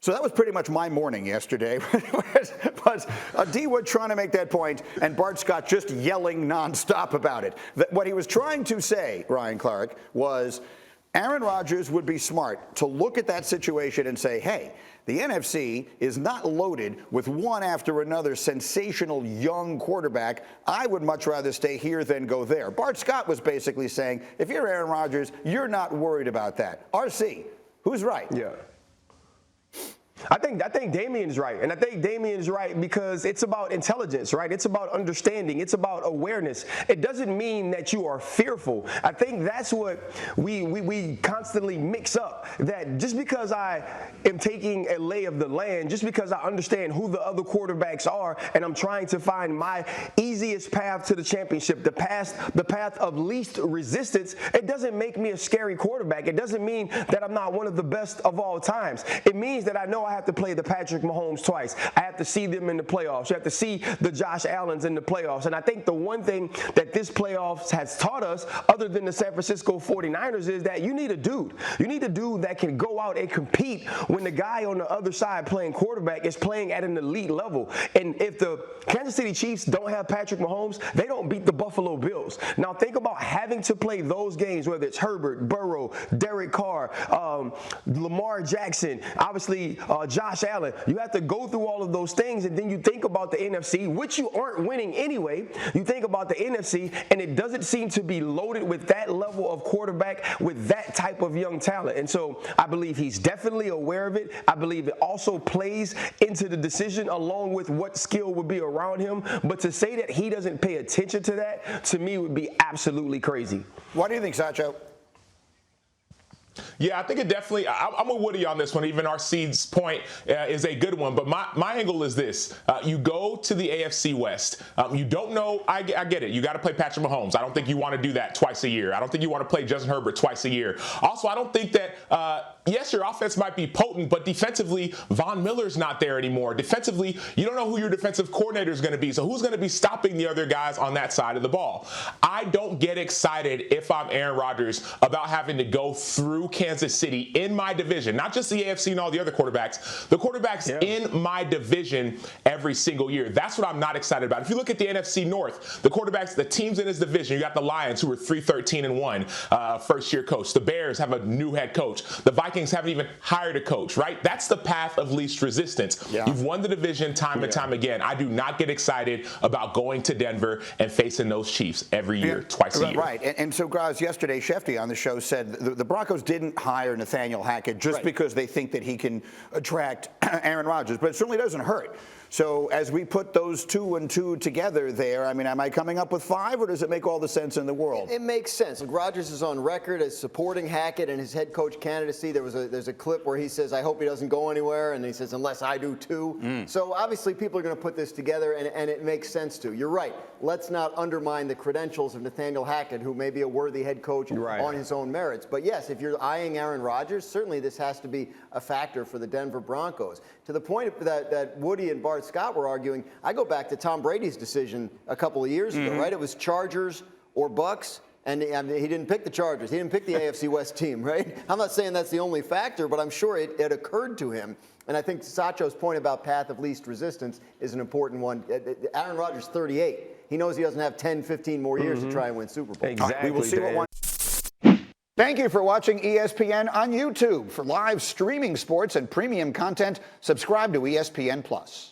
So that was pretty much my morning yesterday. was D. Wood trying to make that point and Bart Scott just yelling nonstop about it. What he was trying to say, Ryan Clark, was Aaron Rodgers would be smart to look at that situation and say, hey, the NFC is not loaded with one after another sensational young quarterback. I would much rather stay here than go there. Bart Scott was basically saying, if you're Aaron Rodgers, you're not worried about that. RC, who's right? Yeah. I think Damian's right. And I think Damian's right because it's about intelligence, right? It's about understanding. It's about awareness. It doesn't mean that you are fearful. I think that's what we constantly mix up, that just because I am taking a lay of the land, just because I understand who the other quarterbacks are and I'm trying to find my easiest path to the championship, the path of least resistance, it doesn't make me a scary quarterback. It doesn't mean that I'm not one of the best of all times. It means that I know I have to play the Patrick Mahomes twice. I have to see them in the playoffs. You have to see the Josh Allens in the playoffs. And I think the one thing that this playoffs has taught us, other than the San Francisco 49ers, is that you need a dude. You need a dude that can go out and compete when the guy on the other side playing quarterback is playing at an elite level. And if the Kansas City Chiefs don't have Patrick Mahomes, they don't beat the Buffalo Bills. Now think about having to play those games, whether it's Herbert, Burrow, Derek Carr, Lamar Jackson, obviously Josh Allen. You have to go through all of those things, and then you think about the NFC, which you aren't winning anyway. You think about the NFC, and it doesn't seem to be loaded with that level of quarterback with that type of young talent. And so I believe he's definitely aware of it. I believe it also plays into the decision along with what skill would be around him. But to say that he doesn't pay attention to that, to me, would be absolutely crazy. What do you think, Acho? Yeah, I think it definitely, I'm with Woody on this one. Even our seed's point is a good one. But my angle is this. You go to the AFC West. You don't know, I get it. You got to play Patrick Mahomes. I don't think you want to do that twice a year. I don't think you want to play Justin Herbert twice a year. Also, I don't think that, yes, your offense might be potent, but defensively, Von Miller's not there anymore. Defensively, you don't know who your defensive coordinator is going to be. So who's going to be stopping the other guys on that side of the ball? I don't get excited if I'm Aaron Rodgers about having to go through Kansas City in my division, not just the AFC and all the other quarterbacks, the quarterbacks in my division every single year. That's what I'm not excited about. If you look at the NFC North, the quarterbacks, the teams in his division, you got the Lions, who were 3-13-1, first-year coach. The Bears have a new head coach. The Vikings haven't even hired a coach, right? That's the path of least resistance. Yeah. You've won the division time and time again. I do not get excited about going to Denver and facing those Chiefs every year, twice a year. Right. And so, guys, yesterday, Shefty on the show said the Broncos didn't hire Nathaniel Hackett just because they think that he can attract Aaron Rodgers, but it certainly doesn't hurt. So as we put those 2 and 2 together there, I mean, am I coming up with 5, or does it make all the sense in the world? It makes sense. Like, Rodgers is on record as supporting Hackett and his head coach candidacy. There's a clip where he says, I hope he doesn't go anywhere, and he says, unless I do too. So obviously people are going to put this together, and it makes sense to. You're right. Let's not undermine the credentials of Nathaniel Hackett, who may be a worthy head coach on his own merits. But yes, if you're eyeing Aaron Rodgers, certainly this has to be a factor for the Denver Broncos. To the point that Woody and Bart Scott were arguing, I go back to Tom Brady's decision a couple of years ago, right? It was Chargers or Bucks, and he didn't pick the Chargers. He didn't pick the AFC West team, right? I'm not saying that's the only factor, but I'm sure it occurred to him. And I think Sacho's point about path of least resistance is an important one. Aaron Rodgers, 38. He knows he doesn't have 10, 15 more years to try and win Super Bowl. Exactly. We will see what one. Thank you for watching ESPN on YouTube. For live streaming sports and premium content, subscribe to ESPN+.